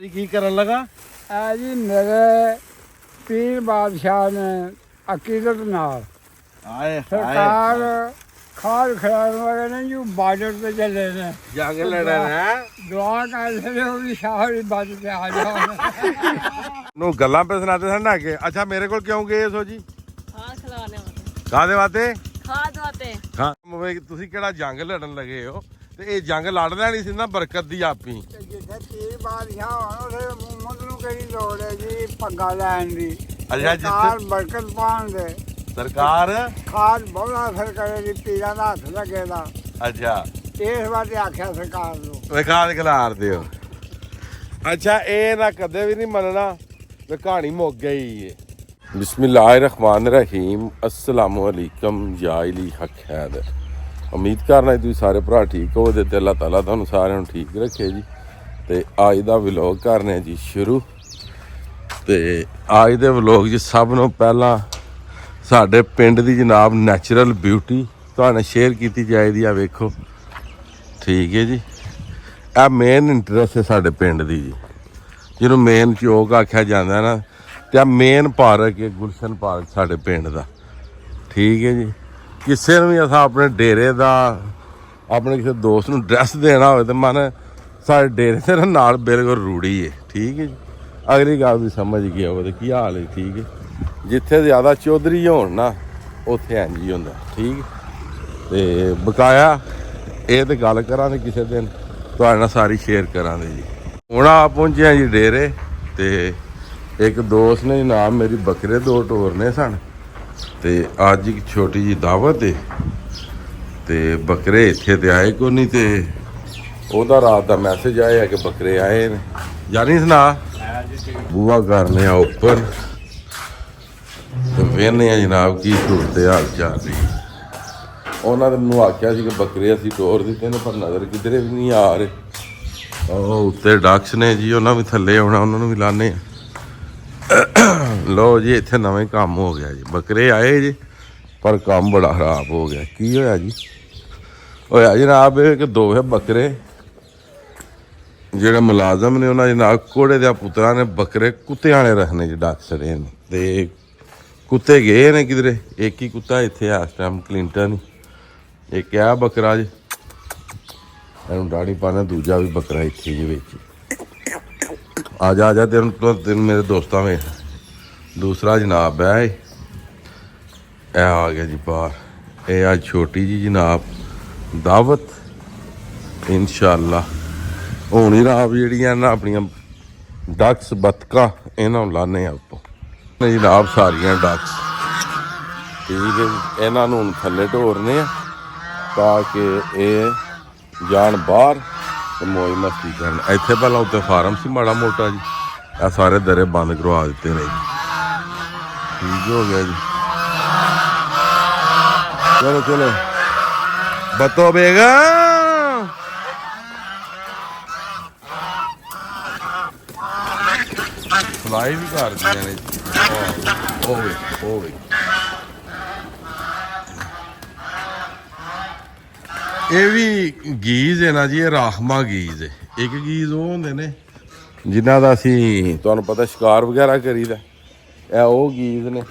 की करन लगा जी मेरे पीर बादशाह ने अकीदत नाल आए सरकार खाद खिलाने वाले ने जो बार्डर पे चले ने जंग लड़न है दुआ करते ने वो भी सारी बात पे आ जाओ ਨੂੰ ਗੱਲਾਂ ਪੇ ਸੁਣਾਤੇ ਸਨ ਨਾ ਕੇ ਅੱਛਾ ਮੇਰੇ ਕੋਲ ਕਿਉਂ ਗਏ ਸੋ ਜੀ ਖਾਦ ਖਿਲਾਣੇ ਵਾਸਤੇ ਕਾਦੇ ਵਾਤੇ ਖਾਦ ਵਾਸਤੇ ਹਾਂ ਤੁਸੀਂ ਕਿਹੜਾ ਜੰਗ ਲੜਨ ਲੱਗੇ ਹੋ ਤੇ ਇਹ ਜੰਗ ਲੜ ਲੈਣੀ ਸੀ ਨਾ ਬਰਕਤ ਦੀ ਆਪੀ जिथे पीर बादशाह होने मुहम्मद ਨੂੰ ਕਿਹੜੀ ਲੋੜ ਹੈ ਜੀ ਪੱਗਾ ਲੈਣ ਦੀ ਅੱਛਾ ਸਰਕਾਰ ਜਿੱਥੇ ਬਰਕਤ ਪਾਉਣ ਦੇ ਸਰਕਾਰ ਖਾਦ ਬਹੁਤ ਅਸਰ ਕਰੇ ਦੀ ਪੀਰਾਂ ਦਾ ਹੱਥ ਲੱਗੇਗਾ ਅੱਛਾ ਇਸ ਵਾਰ ਆਖਿਆ ਸਰਕਾਰ ਨੂੰ ਵੇ ਖਾਦ ਖਿਲਾਰ ਦਿਓ ਅੱਛਾ ਇਹ ਨਾ ਕਦੇ ਵੀ ਨਹੀਂ ਮੰਨਣਾ ਵੀ ਕਹਾਣੀ ਮੁੱਕ ਗਈ ਏ ਬਿਸਮਿਲ੍ਲਾਹਿਰਰਹਿਮਾਨਿਰਰਹੀਮ अस्सलाम वालेकुम ਜਾਇਲੀ ਹਕ ਖੈਰ ਉਮੀਦ ਕਰਨਾ ਤੁਸੀਂ ਸਾਰੇ ਭਰਾ ਠੀਕ ਹੋ ਤੇ ਅੱਲਾਹ ਤਾਲਾ ਤੁਹਾਨੂੰ ਸਾਰਿਆਂ ਨੂੰ ਠੀਕ ਰੱਖੇ ਜੀ ਤੇ ਅੱਜ ਦਾ ਵਲੌਗ ਕਰਨੇ ਜੀ ਸ਼ੁਰੂ ਤੇ ਅੱਜ ਦੇ ਵਲੌਗ 'ਚ ਸਭ ਨੂੰ ਪਹਿਲਾਂ ਸਾਡੇ ਪਿੰਡ ਦੀ ਜਨਾਬ ਨੈਚੁਰਲ ਬਿਊਟੀ ਤੁਹਾਨੂੰ ਸ਼ੇਅਰ ਕੀਤੀ ਜਾਏਗੀ ਆ ਵੇਖੋ ਠੀਕ ਹੈ ਜੀ ਇਹ ਮੇਨ ਇੰਟਰਸਟ ਹੈ ਸਾਡੇ ਪਿੰਡ ਦੀ ਜੀ ਜਿਹਨੂੰ ਮੇਨ ਚੌਕ ਆਖਿਆ ਜਾਂਦਾ ਨਾ ਤੇ ਆ ਮੇਨ ਪਾਰਕ ਹੈ ਗੁਲਸ਼ਨ ਪਾਰਕ ਸਾਡੇ ਪਿੰਡ ਦਾ ਠੀਕ ਹੈ ਜੀ ਕਿਸੇ ਨੂੰ ਵੀ ਅਸਾਂ ਆਪਣੇ ਡੇਰੇ ਦਾ ਆਪਣੇ ਕਿਸੇ ਦੋਸਤ ਨੂੰ ਡਰੈਸ ਦੇਣਾ ਹੋਵੇ ਤਾਂ ਮਨ ਸਾਡੇ ਡੇਰੇ ਦੇ ਨਾਲ ਬਿਲਕੁਲ ਰੂੜੀ ਹੈ ਠੀਕ ਹੈ ਜੀ ਅਗਲੀ ਗੱਲ ਵੀ ਸਮਝ ਗਿਆ ਹੋਵੇ ਕੀ ਹਾਲ ਹੈ ਠੀਕ ਹੈ ਜਿੱਥੇ ਜ਼ਿਆਦਾ ਚੌਧਰੀ ਹੋਣ ਨਾ ਉੱਥੇ ਇੰਝ ਹੀ ਹੁੰਦਾ ਠੀਕ ਤੇ ਬਕਾਇਆ ਇਹ ਤੇ ਗੱਲ ਕਰਾਂਗੇ ਕਿਸੇ ਦਿਨ ਤੁਹਾਡੇ ਨਾਲ ਸਾਰੀ ਸ਼ੇਅਰ ਕਰਾਂਗੇ ਜੀ ਹੁਣ ਆ ਪਹੁੰਚੇ ਜੀ ਡੇਰੇ ਤੇ ਇੱਕ ਦੋਸਤ ਨੇ ਜਨਾਬ ਮੇਰੀ ਬੱਕਰੇ ਦੋ ਟੋਰਨੇ ਸਨ ਤੇ ਅੱਜ ਇੱਕ ਛੋਟੀ ਜੀ ਦਾਵਤ ਹੈ ਤੇ ਬੱਕਰੇ ਇੱਥੇ ਤੇ ਆਏ ਕੋਈ ਨਹੀਂ ਤੇ ਉਹਦਾ ਰਾਤ ਦਾ ਮੈਸੇਜ ਆਇਆ ਕਿ ਬੱਕਰੇ ਆਏ ਨੇ ਜਾਨੀ ਸੁਣਾ ਬੂਆ ਕਰਨੇ ਆ ਉੱਪਰ ਤੇ ਵੇਖਦੇ ਆ ਜਨਾਬ ਕੀ ਸੂਰਤ ਹਾਲ ਚੱਲ ਰਹੀ ਉਹਨਾਂ ਨੇ ਮੈਨੂੰ ਆਖਿਆ ਸੀ ਕਿ ਬੱਕਰੇ ਅਸੀਂ ਟੋਰ ਦਿੱਤੇ ਨੇ ਪਰ ਨਜ਼ਰ ਕਿਧਰੇ ਵੀ ਨਹੀਂ ਆ ਰਹੇ ਉਹ ਉੱਤੇ ਡਾਕਸ ਨੇ ਜੀ ਉਹਨਾਂ ਵੀ ਥੱਲੇ ਆਉਣਾ ਉਹਨਾਂ ਨੂੰ ਵੀ ਲਾਣੇ ਲੋ ਜੀ ਇੱਥੇ ਨਵੇਂ ਕੰਮ ਹੋ ਗਿਆ ਜੀ ਬੱਕਰੇ ਆਏ ਜੀ ਪਰ ਕੰਮ ਬੜਾ ਖਰਾਬ ਹੋ ਗਿਆ ਕੀ ਹੋਇਆ ਜੀ ਹੋਇਆ ਜਨਾਬ ਇਹ ਕਿ ਦੋ ਬੱਕਰੇ ਜਿਹੜੇ ਮੁਲਾਜ਼ਮ ਨੇ ਉਹਨਾਂ ਦੇ ਨਾਲ ਕੋੜੇ ਦੇ ਪੁੱਤਰਾਂ ਨੇ ਬੱਕਰੇ ਕੁੱਤਿਆਂ ਵਾਲੇ ਰੱਖਣੇ ਜੀ ਡਾਕਸਰੇ ਨੇ ਤੇ ਕੁੱਤੇ ਗਏ ਨੇ ਕਿਧਰੇ ਇੱਕ ਹੀ ਕੁੱਤਾ ਇੱਥੇ ਆ ਇਸ ਟਾਈਮ ਕਲਿੰਟਨ ਇੱਕ ਆ ਬੱਕਰਾ ਜੀ ਇਹਨੂੰ ਦਾੜੀ ਪਾਣਾ ਦੂਜਾ ਵੀ ਬੱਕਰਾ ਇੱਥੇ ਜੀ ਵਿੱਚ ਆ ਜਾ ਤੈਨੂੰ ਮੇਰੇ ਦੋਸਤਾਂ ਵਿੱਚ ਦੂਸਰਾ ਜਨਾਬ ਹੈ ਇਹ ਆ ਗਿਆ ਜੀ ਬਾਹਰ ਇਹ ਅੱਜ ਛੋਟੀ ਜੀ ਜਨਾਬ ਦਾਵਤ ਇਨਸ਼ਾਅੱਲਾ ਹੁਣ ਹੀ ਰਾਬ ਜਿਹੜੀਆਂ ਨਾ ਆਪਣੀਆਂ ਡਕਸ ਬਤਕਾਂ ਇਹਨਾਂ ਨੂੰ ਲਾਣੇ ਆਪਾਂ ਜਨਾਬ ਸਾਰੀਆਂ ਡਕਸ ਠੀਕ ਹੈ ਇਹਨਾਂ ਨੂੰ ਹੁਣ ਥੱਲੇ ਢੋਰਨੇ ਆ ਤਾਂ ਕਿ ਇਹ ਜਾਣ ਬਾਹਰ ਤੇ ਮੌਜ ਮਸਤੀ ਕਰਨ ਇੱਥੇ ਪਹਿਲਾਂ ਉੱਤੇ ਫਾਰਮ ਸੀ ਮਾੜਾ ਮੋਟਾ ਜੀ ਇਹ ਸਾਰੇ ਦਰੇ ਬੰਦ ਕਰਵਾ ਦਿੱਤੇ ਨੇ ਜੀ ਠੀਕ ਹੋ ਗਿਆ ਜੀ ਚਲੋ ਬਤੋ ਬੇਗਾ ਫਲਾਈ ਵੀ ਕਰਦੀਆਂ ਨੇ ਹੋਵੇ ਇਹ ਵੀ ਗੀਜ਼ ਹੈ ਨਾ ਜੀ ਇਹ ਰਾਖਮਾ ਗੀਜ਼ ਹੈ ਇੱਕ ਗੀਜ਼ ਉਹ ਹੁੰਦੇ ਨੇ ਜਿਨ੍ਹਾਂ ਦਾ ਅਸੀਂ ਤੁਹਾਨੂੰ ਪਤਾ ਸ਼ਿਕਾਰ ਵਗੈਰਾ ਕਰੀਦਾ ਇਹ ਉਹ ਗੀਜ਼ ਨੇ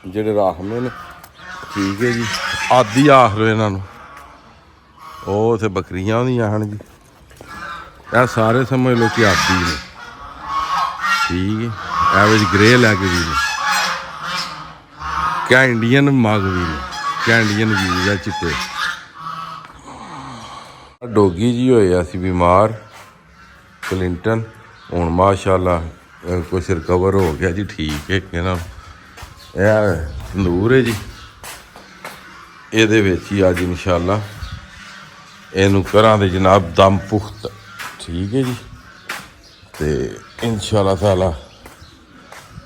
ਜਿਹੜੇ ਰਾਖਮੇ ਨੇ ਠੀਕ ਹੈ ਜੀ ਆਦੀ ਆਖ ਲਓ ਇਹਨਾਂ ਨੂੰ ਉਹ ਉੱਥੇ ਬੱਕਰੀਆਂ ਹੁੰਦੀਆਂ ਹਨ ਜੀ ਇਹ ਸਾਰੇ ਸਮਝ ਲਓ ਕਿ ਆਦੀ ਨੇ ਠੀਕ ਹੈ ਇਹ ਵਿੱਚ ਗ੍ਰੇ ਲੈ ਕੇ ਵੀ ਨੇ ਕਿਆ ਇੰਡੀਅਨ ਮਗ ਵੀ ਨੇ ਕਿਆ ਇੰਡੀਅਨ ਗੀਜ਼ ਦਾ ਚਿੱਟੇ ਡੋਗੀ ਜੀ ਹੋਏ ਅਸੀਂ ਬਿਮਾਰ ਕਲਿੰਟਨ ਹੁਣ ਮਾਸ਼ਾਅੱਲਾ ਕੁਛ ਰਿਕਵਰ ਹੋ ਗਿਆ ਜੀ ਠੀਕ ਹੈ ਇਹਨਾਂ ਇਹ ਤੰਦੂਰ ਹੈ ਜੀ ਇਹਦੇ ਵਿੱਚ ਹੀ ਅੱਜ ਇਨਸ਼ਾਅੱਲਾ ਇਹਨੂੰ ਕਰਾਂਗੇ ਜਨਾਬ ਦਮ ਪੁਖਤ ਠੀਕ ਹੈ ਜੀ ਤੇ ਇਨਸ਼ਾਅੱਲਾ ਤਾਲਾ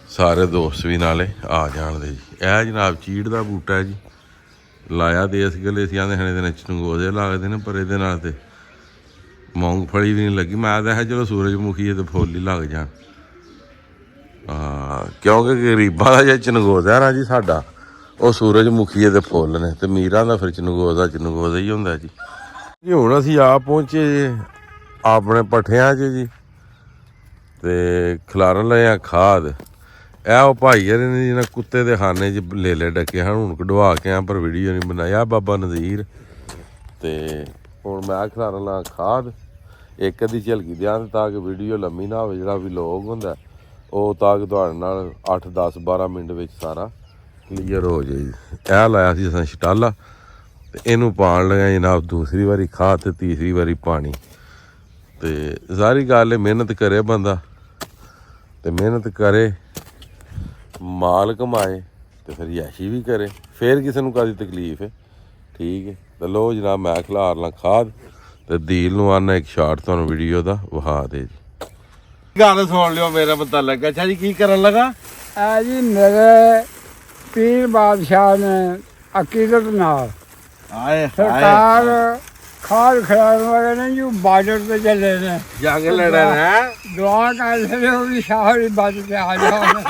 ਸਾਰੇ ਦੋਸਤ ਵੀ ਨਾਲੇ ਆ ਜਾਣਦੇ ਜੀ ਇਹ ਜਨਾਬ ਚੀੜ ਦਾ ਬੂਟਾ ਹੈ ਜੀ ਲਾਇਆ ਤੇ ਇਸ ਗੱਲੇ ਅਸੀਂ ਆਂਦੇ ਹਣੇ ਦੇ ਚੰਗੋਦੇ ਲੱਗਦੇ ਨੇ ਪਰ ਇਹਦੇ ਨਾਲ ਤੇ ਮੂੰਗਫਲੀ ਵੀ ਨਹੀਂ ਲੱਗੀ ਮੈਂ ਤਾਂ ਚਲੋ ਸੂਰਜਮੁਖੀ ਤੇ ਫੁੱਲ ਹੀ ਲੱਗ ਜਾਣ ਕਿਉਂਕਿ ਗਰੀਬਾਂ ਦਾ ਜੇ ਚਨਗੋਦਾ ਨਾ ਜੀ ਸਾਡਾ ਉਹ ਸੂਰਜਮੁਖੀ ਦੇ ਫੁੱਲ ਨੇ ਤੇ ਮੀਰਾਂ ਦਾ ਫਿਰ ਚਨਗੋਦਾ ਹੀ ਹੁੰਦਾ ਜੀ ਹੁਣ ਅਸੀਂ ਆ ਪਹੁੰਚੇ ਆਪਣੇ ਪੱਠਿਆਂ 'ਚ ਜੀ ਤੇ ਖਿਲਾਰਨ ਲਏ ਆ ਖਾਦ। ਇਹ ਉਹ ਭਾਈ ਯਾਰ ਨੇ ਜਿਹਨਾਂ ਕੁੱਤੇ ਦੇ ਖਾਨੇ 'ਚ ਲੇਲੇ ਡੱਕੇ ਹਨ, ਹੁਣ ਕਢਵਾ ਕੇ ਆ ਪਰ ਵੀਡੀਓ ਨਹੀਂ ਬਣਾਇਆ ਬਾਬਾ ਨਜ਼ੀਰ। ਤੇ ਹੁਣ ਮੈਂ ਖਿਲਾਰਨ ਲਾ ਖਾਦ, ਇੱਕ ਅੱਧੀ ਝਲਕੀ ਦਿਆਂ ਤਾਂ ਕਿ ਵੀਡੀਓ ਲੰਮੀ ਨਾ ਹੋਵੇ। ਜਿਹੜਾ ਵਲੌਗ ਹੁੰਦਾ ਉਹ ਤਾਂ ਕਿ ਤੁਹਾਡੇ ਨਾਲ 8 10 12 ਮਿੰਟ ਵਿੱਚ ਸਾਰਾ ਕਲੀਅਰ ਹੋ ਜਾਏ। ਇਹ ਲਾਇਆ ਸੀ ਅਸਾਂ ਛਟਾਲਾ ਤੇ ਇਹਨੂੰ ਪਾਣ ਲਗਾ ਜਨਾਬ ਦੂਸਰੀ ਵਾਰੀ ਖਾਦ ਤੇ ਤੀਸਰੀ ਵਾਰੀ ਪਾਣੀ। ਤੇ ਸਾਰੀ ਗੱਲ ਹੈ ਮਿਹਨਤ ਕਰੇ ਬੰਦਾ, ਤੇ ਮਿਹਨਤ ਕਰੇ ਮਾਲ ਕਮਾਏ ਤੇ ਫਿਰ ਯਾਸ਼ੀ ਵੀ ਕਰੇ, ਫਿਰ ਕਿਸੇ ਨੂੰ ਕਾਹਦੀ ਤਕਲੀਫ ਹੈ। ਠੀਕ ਹੈ, ਤੇ ਲੋ ਜਨਾਬ ਮੈਂ ਖਿਲਾਰ ਲਾਂ ਖਾਦ ਤੇ ਦੀਲ ਨੂੰ ਆਨਾ ਇੱਕ ਸ਼ਾਟ ਤੁਹਾਨੂੰ ਵੀਡੀਓ ਦਾ ਵਿਖਾ ਦੇ ਜੀ। ਗੱਲ ਸੁਣ ਲਿਓ ਮੇਰਾ ਪਤਾ ਲੱਗਾ। ਅੱਛਾ ਜੀ ਕੀ ਕਰਨ ਲੱਗਾ? ਇਹ ਜੀ ਮੇਰੇ ਪੀਰ ਬਾਦਸ਼ਾਹ ਨੇ ਅਕੀਦਤ ਨਾਲ ਆਏ ਸਰਕਾਰ ਖਾਦ ਖਿਲਾਉਣ ਵਾਲੇ ਨੇ ਜੋ ਬਾਰਡਰ ਤੇ ਚੱਲੇ ਨੇ, ਜੰਗ ਲੜਨ ਹੈ। ਦੁਆ ਕਰਦੇ ਨੇ ਉਹਦੀ ਸ਼ਾਹਰੀ ਬਚ ਕੇ ਆ ਜਾਣ।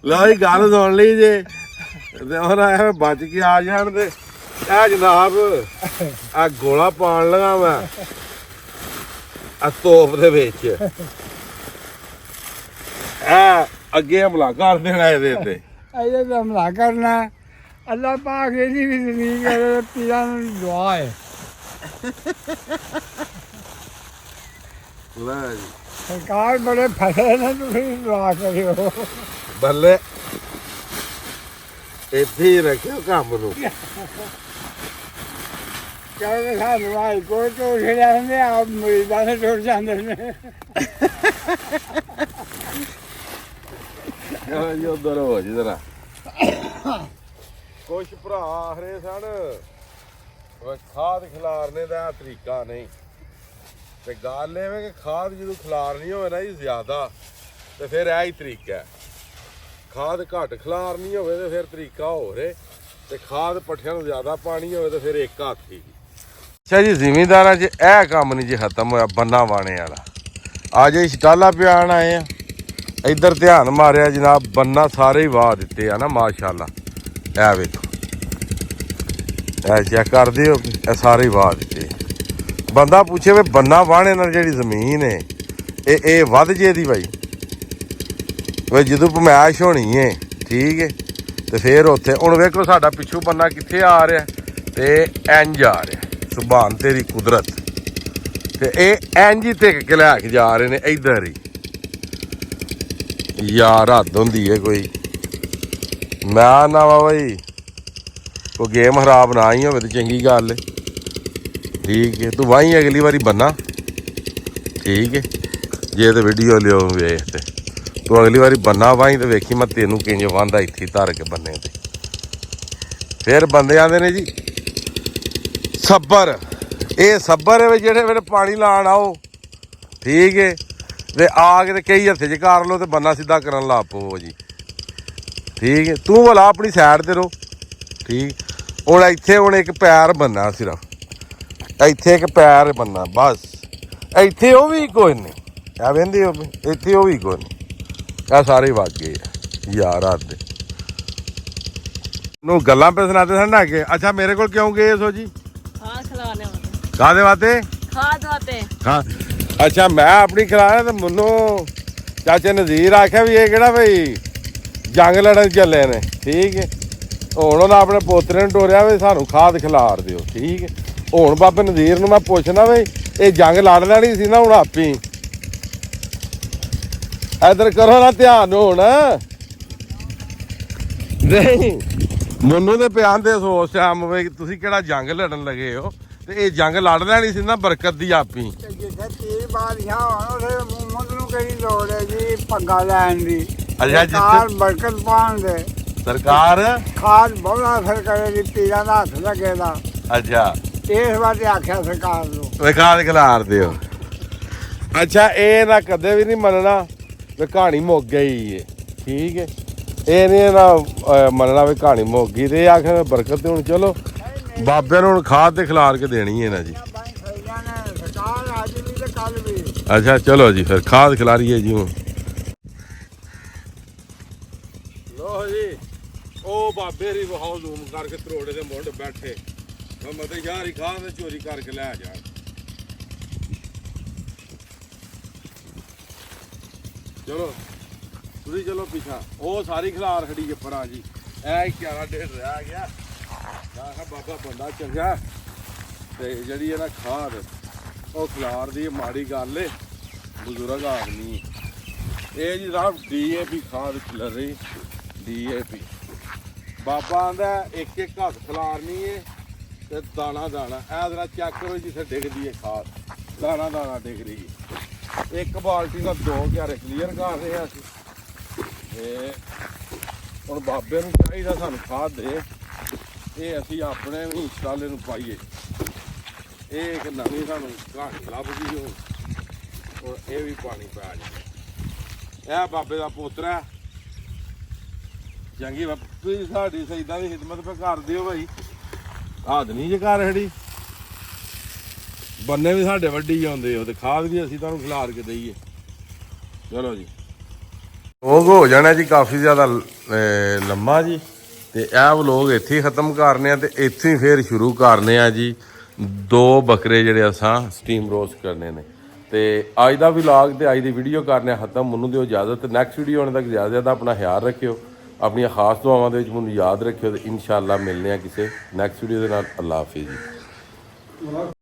ਲਓ ਜੀ ਗੱਲ ਸੁਣ ਲਈ ਜੇ, ਤੇ ਹੁਣ ਆਇਆ ਬਚ ਕੇ ਆ ਜਾਣ। ਤੇ ਇਹ ਜਨਾਬ ਆ ਗੋਲਾ ਪਾਣ ਲਗਾ ਮੈਂ ਆ ਤੋਪ ਦੇ ਵਿੱਚ। ਇਹ ਅੱਗੇ ਹਮਲਾ ਕਰ ਦੇਣਾ ਇਹਦੇ ਤੇ। ਇਹਦੇ ਤੇ ਹਮਲਾ ਕਰਨਾ। ਅੱਲਾਹ ਪਾਕ ਇਹਦੀ ਵੀ ਜ਼ਿੰਦਗੀ ਕਰੇ, ਪੀਰਾਂ ਨੂੰ ਦੁਆ ਹੈ। ਲੈ ਜੀ ਸਰਕਾਰ ਬੜੇ ਫਸੇ ਨੇ, ਤੁਸੀਂ ਦੁਆ ਕਰਿਓ। ਬੱਲੇ ਇੱਥੇ ਹੀ ਰੱਖਿਓ ਕੰਮ ਨੂੰ। ਕਿਉਂਕਿ ਸਾਨੂੰ ਭਾਈ ਕੋਈ ਟੁੱਟ ਜਾਂਦੇ ਆ, ਮਰੀਜ਼ਾਂ ਦੇ ਟੁੱਟ ਜਾਂਦੇ ਨੇ। ਜੀ ਉਧਰ ਹੋ ਜੀ ਜਰਾ। ਕੁਛ ਭਰਾ ਆਖਰੇ ਸਨ ਖਾਦ ਖਿਲਾਰਨੇ ਦਾ ਤਰੀਕਾ ਨਹੀਂ, ਤੇ ਗੱਲ ਇਹ ਕਿ ਖਾਦ ਜਦੋਂ ਖਿਲਾਰਨੀ ਹੋਵੇ ਨਾ ਜੀ ਜ਼ਿਆਦਾ, ਤੇ ਫਿਰ ਇਹ ਹੀ ਤਰੀਕਾ ਹੈ। ਖਾਦ ਘੱਟ ਖਿਲਾਰਨੀ ਹੋਵੇ ਤੇ ਫਿਰ ਤਰੀਕਾ ਹੋਰ ਹੈ, ਤੇ ਖਾਦ ਪੱਠਿਆਂ ਨੂੰ ਜ਼ਿਆਦਾ ਪਾਣੀ ਹੋਵੇ ਤੇ ਫਿਰ ਇੱਕ ਹੱਥ ਹੀ। ਅੱਛਾ ਜੀ ਜ਼ਿਮੀਂਦਾਰਾਂ 'ਚ ਇਹ ਕੰਮ ਨਹੀਂ ਜੇ ਖਤਮ ਹੋਇਆ ਬੰਨਾ ਵਾਣੇ ਵਾਲਾ। ਅੱਜ ਇਹ ਛਟਾਲਾ ਪਿਆਣ ਆਏ ਆ, ਇੱਧਰ ਧਿਆਨ ਮਾਰਿਆ ਜਨਾਬ, ਬੰਨਾ ਸਾਰੇ ਹੀ ਵਾਹ ਦਿੱਤੇ ਆ ਨਾ ਮਾਸ਼ਾਅੱਲਾ। ਇਹ ਵੇਖੋ, ਇਹ ਚੈੱਕ ਕਰਦੇ ਹੋ, ਇਹ ਸਾਰੇ ਹੀ ਵਾਹ ਦਿੱਤੇ। ਬੰਦਾ ਪੁੱਛੇ ਵੀ ਬੰਨਾ ਵਾਹਣੇ ਨਾਲ ਜਿਹੜੀ ਜ਼ਮੀਨ ਹੈ ਇਹ ਵੱਧ ਜੇ ਦੀ ਬਾਈ, ਵੀ ਜਦੋਂ ਭਮੈਸ਼ ਹੋਣੀ ਹੈ ਠੀਕ ਹੈ, ਤੇ ਫਿਰ ਉੱਥੇ ਹੁਣ ਵੇਖੋ ਸਾਡਾ ਪਿੱਛੋਂ ਬੰਨਾ ਕਿੱਥੇ ਆ ਰਿਹਾ ਤੇ ਇੰਜ ਆ ਰਿਹਾ। ਸੁਭਾਨ ਤੇਰੀ ਕੁਦਰਤ, ਤੇ ਇਹ ਇੰਜ ਹੀ ਧਿੱਕ ਕੇ ਲੈ ਕੇ ਜਾ ਰਹੇ ਨੇ ਇੱਧਰ ਹੀ। ਯਾਰ ਹੱਦ ਹੁੰਦੀ ਹੈ ਕੋਈ। ਮੈਂ ਨਾ ਬਾਈ ਕੋਈ ਗੇਮ ਖਰਾਬ ਨਾ ਹੀ ਹੋਵੇ ਤੇ ਚੰਗੀ ਗੱਲ ਹੈ। ਠੀਕ ਹੈ, ਤੂੰ ਵਾਹੀਂ ਅਗਲੀ ਵਾਰੀ ਬੰਨਾ। ਠੀਕ ਹੈ, ਜੇ ਤੇ ਵੀਡੀਓ ਲਿਓ ਵੇਖ ਤੇ ਤੂੰ ਅਗਲੀ ਵਾਰੀ ਬੰਨਾ ਵਾਹੀਂ ਤੇ ਵੇਖੀ ਮੈਂ ਤੈਨੂੰ ਕਿੰਜ ਵਾਂਦਾ ਇੱਥੇ ਧਰ ਕੇ ਬੰਨੇ ਤੇ। ਫਿਰ ਬੰਦੇ ਆਂਦੇ ਨੇ ਜੀ ਸੱਬਰ, ਇਹ ਸੱਬਰ ਹੈ ਵੀ ਜਿਹੜੇ ਵੇਲੇ ਪਾਣੀ ਲਾਣ ਆਓ ਠੀਕ ਹੈ, ਤੇ ਆ ਕੇ ਤੇ ਕਈ ਹੱਥੇ 'ਚ ਕਰ ਲਓ ਤੇ ਬੰਨਾ ਸਿੱਧਾ ਕਰਨ ਲੱਗ ਪਵੋ ਜੀ। ਠੀਕ ਹੈ, ਤੂੰ ਭਲਾ ਆਪਣੀ ਸਾਈਡ ਤੇ ਰਹੋ। ਠੀਕ, ਹੁਣ ਇੱਥੇ ਹੁਣ ਇੱਕ ਪੈਰ ਬੰਨਾ, ਸਿਰਫ ਇੱਥੇ ਇੱਕ ਪੈਰ ਬੰਨਾ ਬਸ। ਇੱਥੇ ਉਹ ਵੀ ਕੋਈ ਨਹੀਂ, ਆ ਵੇਂਦੇ ਹੋ ਇੱਥੇ ਉਹ ਵੀ ਕੋਈ ਨਹੀਂ। ਇਹ ਸਾਰੇ ਵਗ ਗਏ ਯਾਰ ਹੱਦ ਨੂੰ ਗੱਲਾਂ ਪੇ ਸੁਣਾਤੇ ਸਨ ਨਾ ਕੇ। ਅੱਛਾ ਮੇਰੇ ਕੋਲ ਕਿਉਂ ਗਏ ਸੋ ਜੀ? ਖਾਦ ਖਿਲਾਣੇ ਵਾਸਤੇ। ਕਾਹਦੇ ਵਾਸਤੇ? ਖਾਦ ਵਾਸਤੇ। ਹਾਂ ਅੱਛਾ ਮੈਂ ਆਪਣੀ ਖਿਲਾਇਆ ਤੇ ਮੈਨੂੰ ਚਾਚੇ ਨਜ਼ੀਰ ਆਖਿਆ ਵੀ ਇਹ ਕਿਹੜਾ ਬਈ ਜੰਗ ਲੜਨ ਚੱਲੇ ਨੇ। ਠੀਕ ਹੈ, ਹੁਣ ਉਹਨਾਂ ਆਪਣੇ ਪੋਤਰੇ ਨੂੰ ਟੋਰਿਆ ਵੀ ਸਾਨੂੰ ਖਾਦ ਖਿਲਾਰ ਦਿਓ। ਠੀਕ ਹੈ, ਹੁਣ ਬਾਬੇ ਨਜ਼ੀਰ ਨੂੰ ਮੈਂ ਪੁੱਛਣਾ ਵੀ ਇਹ ਜੰਗ ਲੜ ਲੈਣੀ ਸੀ ਨਾ ਹੁਣ ਆਪੀ। ਇੱਧਰ ਕਰੋ ਨਾ ਧਿਆਨ ਹੁਣ। ਨਹੀਂ ਮੈਨੂੰ ਤੇ ਪਿਆਨ ਦੇ ਸੋਚ ਸ਼ਾਮ ਵੀ ਤੁਸੀਂ ਕਿਹੜਾ ਜੰਗ ਲੜਨ ਲੱਗੇ ਹੋ, ਤੇ ਇਹ ਜੰਗ ਲੜ ਲੈਣੀ ਸੀ ਨਾ ਬਰਕਤ ਦੀ ਆਪੀ। ਜਿੱਥੇ ਪੀਰ ਬਾਦਸ਼ਾਹ ਹੋਣ ਉੱਥੇ ਮੁਹੰਮਦ ਨੂੰ ਕਿਹੜੀ ਲੋੜ ਹੈ ਜੀ ਪੰਗਾ ਲੈਣ ਦੀ। ਅੱਛਾ ਸਰਕਾਰ ਬਰਕਤ ਪਾਉਣ ਦੇ, ਸਰਕਾਰ ਖਾਦ ਬਹੁਤ ਅਸਰ ਕਰੇਗੀ, ਪੀਰਾਂ ਦਾ ਹੱਥ ਲੱਗੇਗਾ। ਅੱਛਾ ਇਸ ਵਾਸਤੇ ਆਖਿਆ ਸਰਕਾਰ ਨੂੰ ਵੇ ਖਾਦ ਖਿਲਾਰ ਦਿਓ। ਅੱਛਾ ਇਹ ਨਾ ਕਦੇ ਵੀ ਨਹੀਂ ਮੰਨਣਾ ਵੀ ਕਹਾਣੀ ਮੁੱਕ ਗਈ ਹੈ। ਠੀਕ ਹੈ, ਇਹ ਨਹੀਂ ਨਾ ਮੰਨਣਾ ਵੀ ਕਹਾਣੀ ਮੁੱਕ ਗਈ, ਤੇ ਇਹ ਆਖਿਆ ਬਰਕਤ ਤੇ ਹੁਣ ਚਲੋ ਬਾਬੇ ਨੂੰ ਹੁਣ ਖਾਦ ਤੇ ਖਿਲਾਰ ਕੇ ਦੇਣੀ ਹੈ ਨਾ ਜੀ। ਸਰਕਾਰ ਅੱਜ ਵੀ ਤੇ ਕੱਲ ਵੀ। ਅੱਛਾ ਚਲੋ ਜੀ ਫਿਰ ਖਾਦ ਖਿਲਾਰੀਏ ਜੀ ਹੁਣ। ਲੋ ਜੀ ਉਹ ਬਾਬੇ ਦੀ ਬਹੁਤ ਜ਼ੂਮ ਕਰਕੇ ਤਰੋੜੇ ਦੇ ਮੁੰਡ ਬੈਠੇ, ਮਤਲਬ ਯਾਰ ਹੀ ਖਾਦ ਚੋਰੀ ਕਰਕੇ ਲੈ ਜਾ। ਚਲੋ ਤੁਸੀਂ ਚਲੋ ਪਿਛਾ ਉਹ ਸਾਰੀ ਖਿਲਾਰ ਖੜੀ ਜੱਪਰਾਂ ਜੀ ਐ 11 ਡੇਢ ਰਹਿ ਗਿਆ ਆਹ ਬਾਬਾ ਬੰਦਾ ਚੰਗਾ ਤੇ ਜਿਹੜੀ ਇਹਦਾ ਖਾਦ ਉਹ ਖਿਲਾਰ ਦੀ ਮਾੜੀ ਗੱਲ ਏ ਬਜ਼ੁਰਗ ਆਦਮੀ ਇਹ ਜੀ ਰਾਹ ਡੀਏਪੀ ਖਾਦ ਖਿਲਰ ਰਹੀ ਡੀਏਪੀ ਬਾਬਾ ਆਂਦਾ ਇੱਕ ਇੱਕ ਹੱਥ ਖਿਲਾਰਨੀ ਏ ਤੇ ਦਾਣਾ ਦਾਣਾ ਐ ਜਰਾ ਚੈੱਕ ਕਰੋ ਜਿੱਥੇ ਡਿੱਗਦੀ ਏ ਖਾਦ ਦਾਣਾ ਦਾਣਾ ਡਿੱਗ ਰਹੀ ਏ ਇੱਕ ਬਾਲਟੀ ਦਾ 2 ਘਾਰੇ ਕਲੀਅਰ ਕਰ ਰਹੇ ਆ ਅਸੀਂ ਤੇ ਹੁਣ ਬਾਬੇ ਨੂੰ ਚਾਹੀਦਾ ਸਾਨੂੰ ਖਾਦ ਦੇ ਇਹ ਅਸੀਂ ਆਪਣੇ ਵੀ ਇੰਸਟਾਲੇ ਨੂੰ ਪਾਈਏ ਇਹ ਇੱਕ ਨਵੀਂ ਸਾਨੂੰ ਘਾਟ ਲੱਭ ਗਈ ਹੁਣ ਇਹ ਵੀ ਪਾਣੀ ਪਾ ਜੀ ਇਹ ਬਾਬੇ ਦਾ ਪੋਤਰਾ ਚੰਗੀ ਤੁਸੀਂ ਸਾਡੀ ਸਈਦਾਂ ਦੀ ਖਿਦਮਤ ਪੇ ਕਰ ਦਿਓ ਭਾਈ ਹੱਦ ਨਹੀਂ ਜੇ ਕਰ ਖੜੀ ਬੰਨੇ ਵੀ ਸਾਡੇ ਵੱਡੀ ਜਾਂਦੇ ਉਹ ਤੇ ਖਾਦ ਵੀ ਅਸੀਂ ਤੁਹਾਨੂੰ ਖਿਲਾਰ ਕੇ ਦਈਏ ਚਲੋ ਜੀ ਉਹ ਹੋ ਜਾਣਾ ਜੀ ਕਾਫੀ ਜ਼ਿਆਦਾ ਲੰਮਾ ਜੀ ਤੇ ਇਹ ਵਲੋਗ ਇੱਥੇ ਹੀ ਖਤਮ ਕਰਨੇ ਆ ਤੇ ਇੱਥੇ ਹੀ ਫੇਰ ਸ਼ੁਰੂ ਕਰਨੇ ਆ ਜੀ 2 ਬੱਕਰੇ ਜਿਹੜੇ ਅਸਾਂ ਸਟੀਮ ਰੋਸਟ ਕਰਨੇ ਨੇ ਤੇ ਅੱਜ ਦਾ ਵਲੌਗ ਤੇ ਅੱਜ ਦੀ ਵੀਡੀਓ ਕਰਨੇ ਖਤਮ ਮੈਨੂੰ ਦਿਓ ਇਜਾਜ਼ਤ ਨੈਕਸਟ ਵੀਡੀਓ ਆਉਣ ਤੱਕ ਜ਼ਿਆਦਾ ਆਪਣਾ ਖਿਆਲ ਰੱਖਿਓ ਆਪਣੀਆਂ ਖਾਸ ਦੁਆਵਾਂ ਦੇ ਵਿੱਚ ਮੈਨੂੰ ਯਾਦ ਰੱਖਿਓ ਤੇ ਇਨਸ਼ਾਅੱਲਾ ਮਿਲਨੇ ਆ ਕਿਸੇ ਨੈਕਸਟ ਵੀਡੀਓ ਦੇ ਨਾਲ ਅੱਲਾ ਹਾਫਿਜ਼ ਜੀ